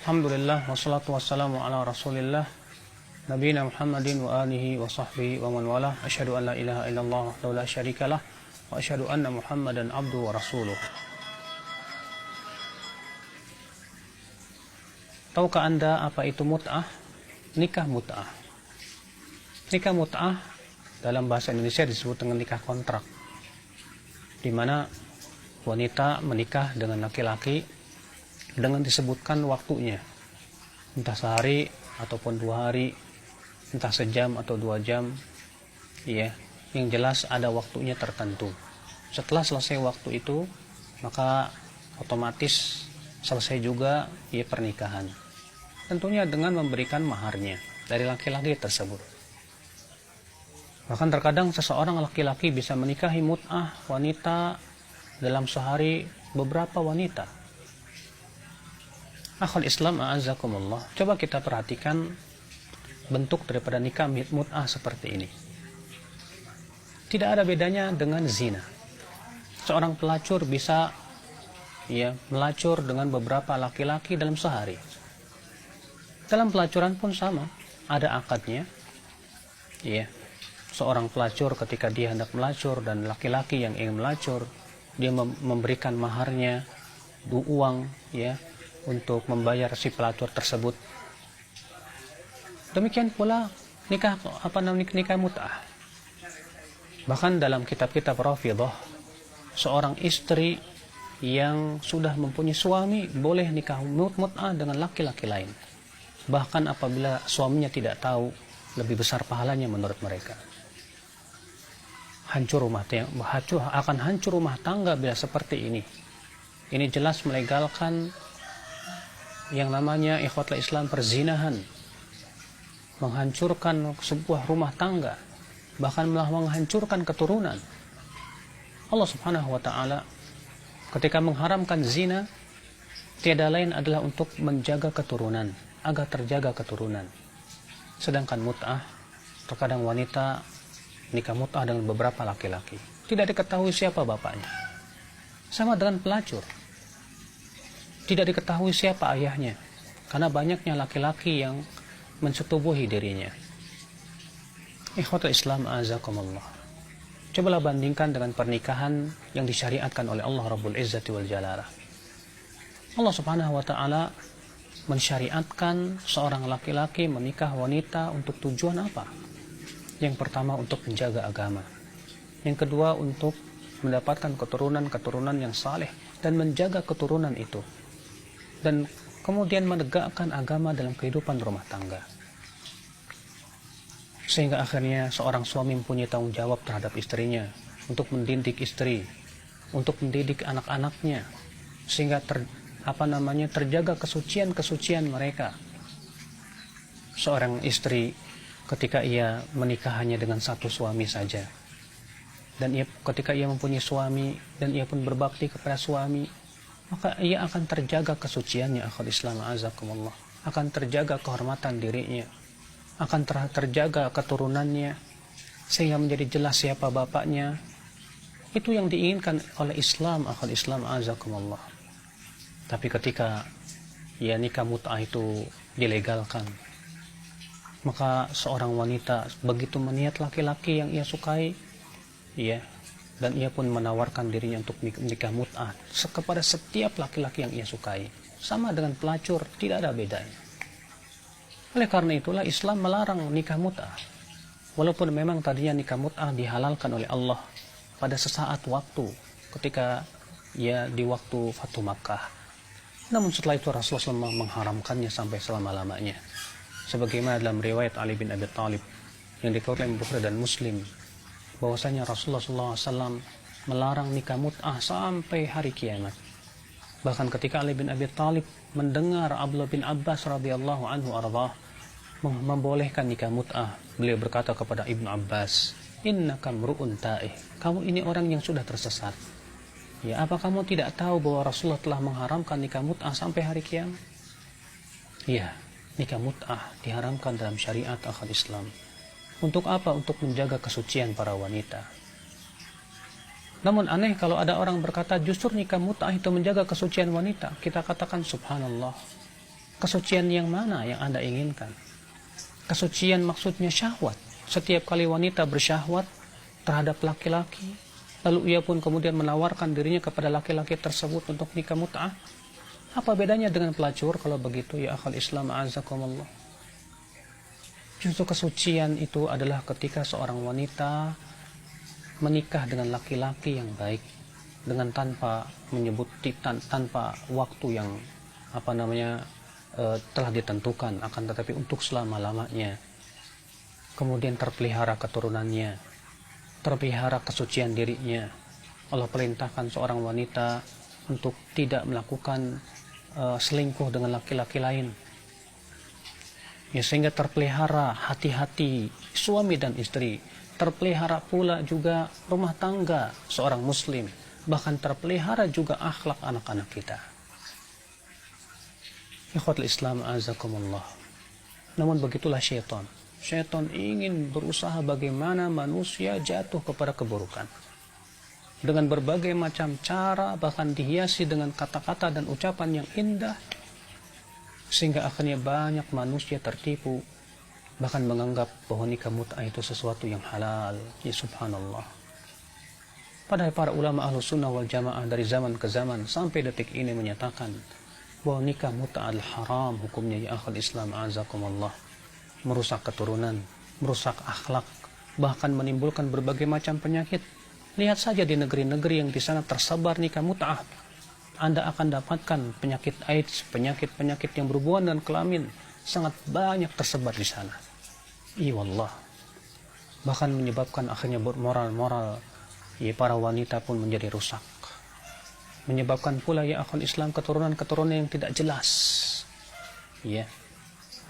Alhamdulillah wassalatu wassalamu ala Rasulillah nabiyina Muhammadin wa alihi wa sahbihi wa man walah. Asyhadu an la ilaha illallah wahdahu la syarikalah wa asyhadu anna Muhammadan abduhu wa rasuluh. Tahukah Anda apa itu mut'ah? Nikah mut'ah. Nikah mut'ah dalam bahasa Indonesia disebut dengan nikah kontrak, di mana wanita menikah dengan laki-laki dengan disebutkan waktunya, entah sehari ataupun 2 hari, entah sejam atau 2 jam, ya, yang jelas ada waktunya tertentu. Setelah selesai waktu itu, maka otomatis selesai juga ya pernikahan. Tentunya dengan memberikan maharnya dari laki-laki tersebut. Bahkan terkadang seseorang laki-laki bisa menikahi mut'ah wanita dalam sehari beberapa wanita. Akhul Islam a'azakumullah. Coba kita perhatikan bentuk daripada nikah mut'ah seperti ini. Tidak ada bedanya dengan zina. Seorang pelacur bisa melacur dengan beberapa laki-laki dalam sehari. Dalam pelacuran pun sama, ada akadnya. Seorang pelacur ketika dia hendak melacur dan laki-laki yang ingin melacur, dia memberikan maharnya, uang, untuk membayar si pelacur tersebut. Demikian pula nikah mut'ah. Bahkan dalam kitab-kitab Rafidhah, seorang istri yang sudah mempunyai suami boleh nikah mut'ah dengan laki-laki lain. Bahkan apabila suaminya tidak tahu, lebih besar pahalanya menurut mereka. Akan hancur rumah tangga bila seperti ini. Ini jelas melegalkan yang namanya ikhwatul Islam perzinahan, menghancurkan sebuah rumah tangga, bahkan malah menghancurkan keturunan. Allah Subhanahu wa ta'ala ketika mengharamkan zina, tiada lain adalah untuk menjaga keturunan, agar terjaga keturunan. Sedangkan mut'ah, terkadang wanita nikah mut'ah dengan beberapa laki-laki, tidak diketahui siapa bapaknya. Sama dengan pelacur, tidak diketahui siapa ayahnya, karena banyaknya laki-laki yang mensetubuhi dirinya. Ikhwatul Islam a'azakumullah. Cobalah bandingkan dengan pernikahan yang disyariatkan oleh Allah Rabbul Izzati wal Jalalah. Allah Subhanahu wa ta'ala mensyariatkan seorang laki-laki menikah wanita untuk tujuan apa? Yang pertama, untuk menjaga agama. Yang kedua, untuk mendapatkan keturunan yang saleh dan menjaga keturunan itu, dan kemudian menegakkan agama dalam kehidupan rumah tangga. Sehingga akhirnya seorang suami mempunyai tanggung jawab terhadap istrinya, untuk mendidik istri, untuk mendidik anak-anaknya, sehingga terjaga kesucian mereka. Seorang istri ketika ia menikah hanya dengan satu suami saja, dan ketika ia mempunyai suami dan ia pun berbakti kepada suami, maka ia akan terjaga kesuciannya, akhul Islam azakumullah, akan terjaga kehormatan dirinya, akan terjaga keturunannya, sehingga menjadi jelas siapa bapaknya. Itu yang diinginkan oleh Islam, akhul Islam azakumullah. Tapi ketika nikah mut'ah itu dilegalkan, maka seorang wanita begitu meniat laki-laki yang ia sukai, dan ia pun menawarkan dirinya untuk nikah mut'ah kepada setiap laki-laki yang ia sukai. Sama dengan pelacur, tidak ada bedanya. Oleh karena itulah Islam melarang nikah mut'ah. Walaupun memang tadinya nikah mut'ah dihalalkan oleh Allah pada sesaat waktu, ketika di waktu Fatu Makkah. Namun setelah itu Rasulullah SAW mengharamkannya sampai selama-lamanya. Sebagaimana dalam riwayat Ali bin Abi Thalib yang dikeluarkan oleh Bukhari dan Muslim, bahwasanya Rasulullah SAW melarang nikah mut'ah sampai hari kiamat. Bahkan ketika Ali bin Abi Thalib mendengar Abdullah bin Abbas radhiyallahu anhu ardah membolehkan nikah mut'ah, beliau berkata kepada Ibnu Abbas, "Innaka mru'un ta'ih." Kamu ini orang yang sudah tersesat. Apa kamu tidak tahu bahwa Rasulullah telah mengharamkan nikah mut'ah sampai hari kiamat? Nikah mut'ah diharamkan dalam syariat akhul Islam. Untuk apa? Untuk menjaga kesucian para wanita. Namun aneh kalau ada orang berkata justru nikah mut'ah itu menjaga kesucian wanita. Kita katakan subhanallah. Kesucian yang mana yang Anda inginkan? Kesucian maksudnya syahwat. Setiap kali wanita bersyahwat terhadap laki-laki, lalu ia pun kemudian menawarkan dirinya kepada laki-laki tersebut untuk nikah mut'ah. Apa bedanya dengan pelacur kalau begitu ya akhal Islam a'azakumullah? Justru kesucian itu adalah ketika seorang wanita menikah dengan laki-laki yang baik, dengan tanpa menyebut tanpa waktu yang telah ditentukan, akan tetapi untuk selama-lamanya. Kemudian terpelihara keturunannya, terpelihara kesucian dirinya. Allah perintahkan seorang wanita untuk tidak melakukan selingkuh dengan laki-laki lain. Ya, sehingga terpelihara hati-hati suami dan istri, terpelihara pula juga rumah tangga seorang muslim, bahkan terpelihara juga akhlak anak-anak kita. Ikhwatul Islam azakumullah. Namun begitulah syaitan. Syaitan ingin berusaha bagaimana manusia jatuh kepada keburukan. Dengan berbagai macam cara, bahkan dihiasi dengan kata-kata dan ucapan yang indah, sehingga akhirnya banyak manusia tertipu, bahkan menganggap bahwa nikah mut'ah itu sesuatu yang halal. Ya subhanallah. Padahal para ulama Ahlus Sunnah wal Jamaah dari zaman ke zaman sampai detik ini menyatakan bahwa nikah mut'ah adalah haram hukumnya ya akhal Islam azakumullah. Merusak keturunan, merusak akhlak, bahkan menimbulkan berbagai macam penyakit. Lihat saja di negeri-negeri yang di sana tersebar nikah mut'ah, Anda akan dapatkan penyakit AIDS, penyakit-penyakit yang berhubungan dengan kelamin sangat banyak tersebar di sana. Iya wallah. Bahkan menyebabkan akhirnya moral ya para wanita pun menjadi rusak. Menyebabkan pula ya akhal Islam keturunan-keturunan yang tidak jelas. Ya.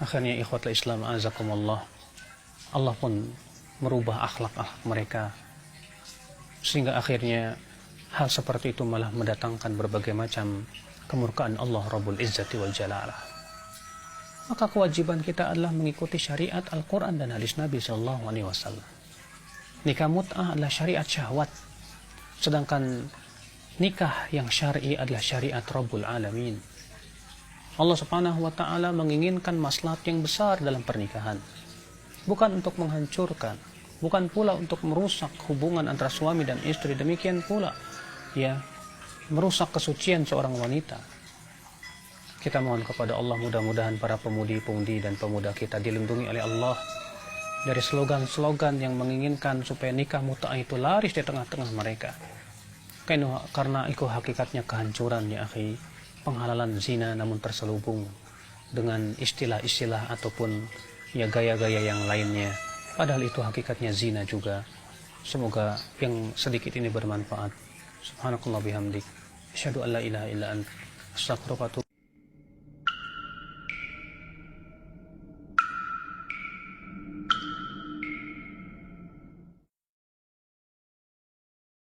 Akhirnya ikhwatul Islam azakumullah, Allah pun merubah akhlak mereka, sehingga akhirnya hal seperti itu malah mendatangkan berbagai macam kemurkaan Allah Rabbul Izzati wal Jalalah. Maka kewajiban kita adalah mengikuti syariat Al-Quran dan hadis Nabi SAW. Nikah mut'ah adalah syariat syahwat, sedangkan nikah yang syar'i adalah syariat Rabbul Alamin. Allah Subhanahu wa Ta'ala menginginkan maslahat yang besar dalam pernikahan, bukan untuk menghancurkan, bukan pula untuk merusak hubungan antara suami dan istri. Demikian pula ya merusak kesucian seorang wanita. Kita mohon kepada Allah, mudah-mudahan para pemudi-pemudi dan pemuda kita dilindungi oleh Allah dari slogan-slogan yang menginginkan supaya nikah mut'ah itu laris di tengah-tengah mereka. Karena itu hakikatnya kehancuran ya akhi, penghalalan zina namun terselubung dengan istilah-istilah ataupun ya gaya-gaya yang lainnya. Padahal itu hakikatnya zina juga. Semoga yang sedikit ini bermanfaat. Subhanakallah bihamdik. Asyhadu an la ilaha illa anta. Astaghfiruka wa atubu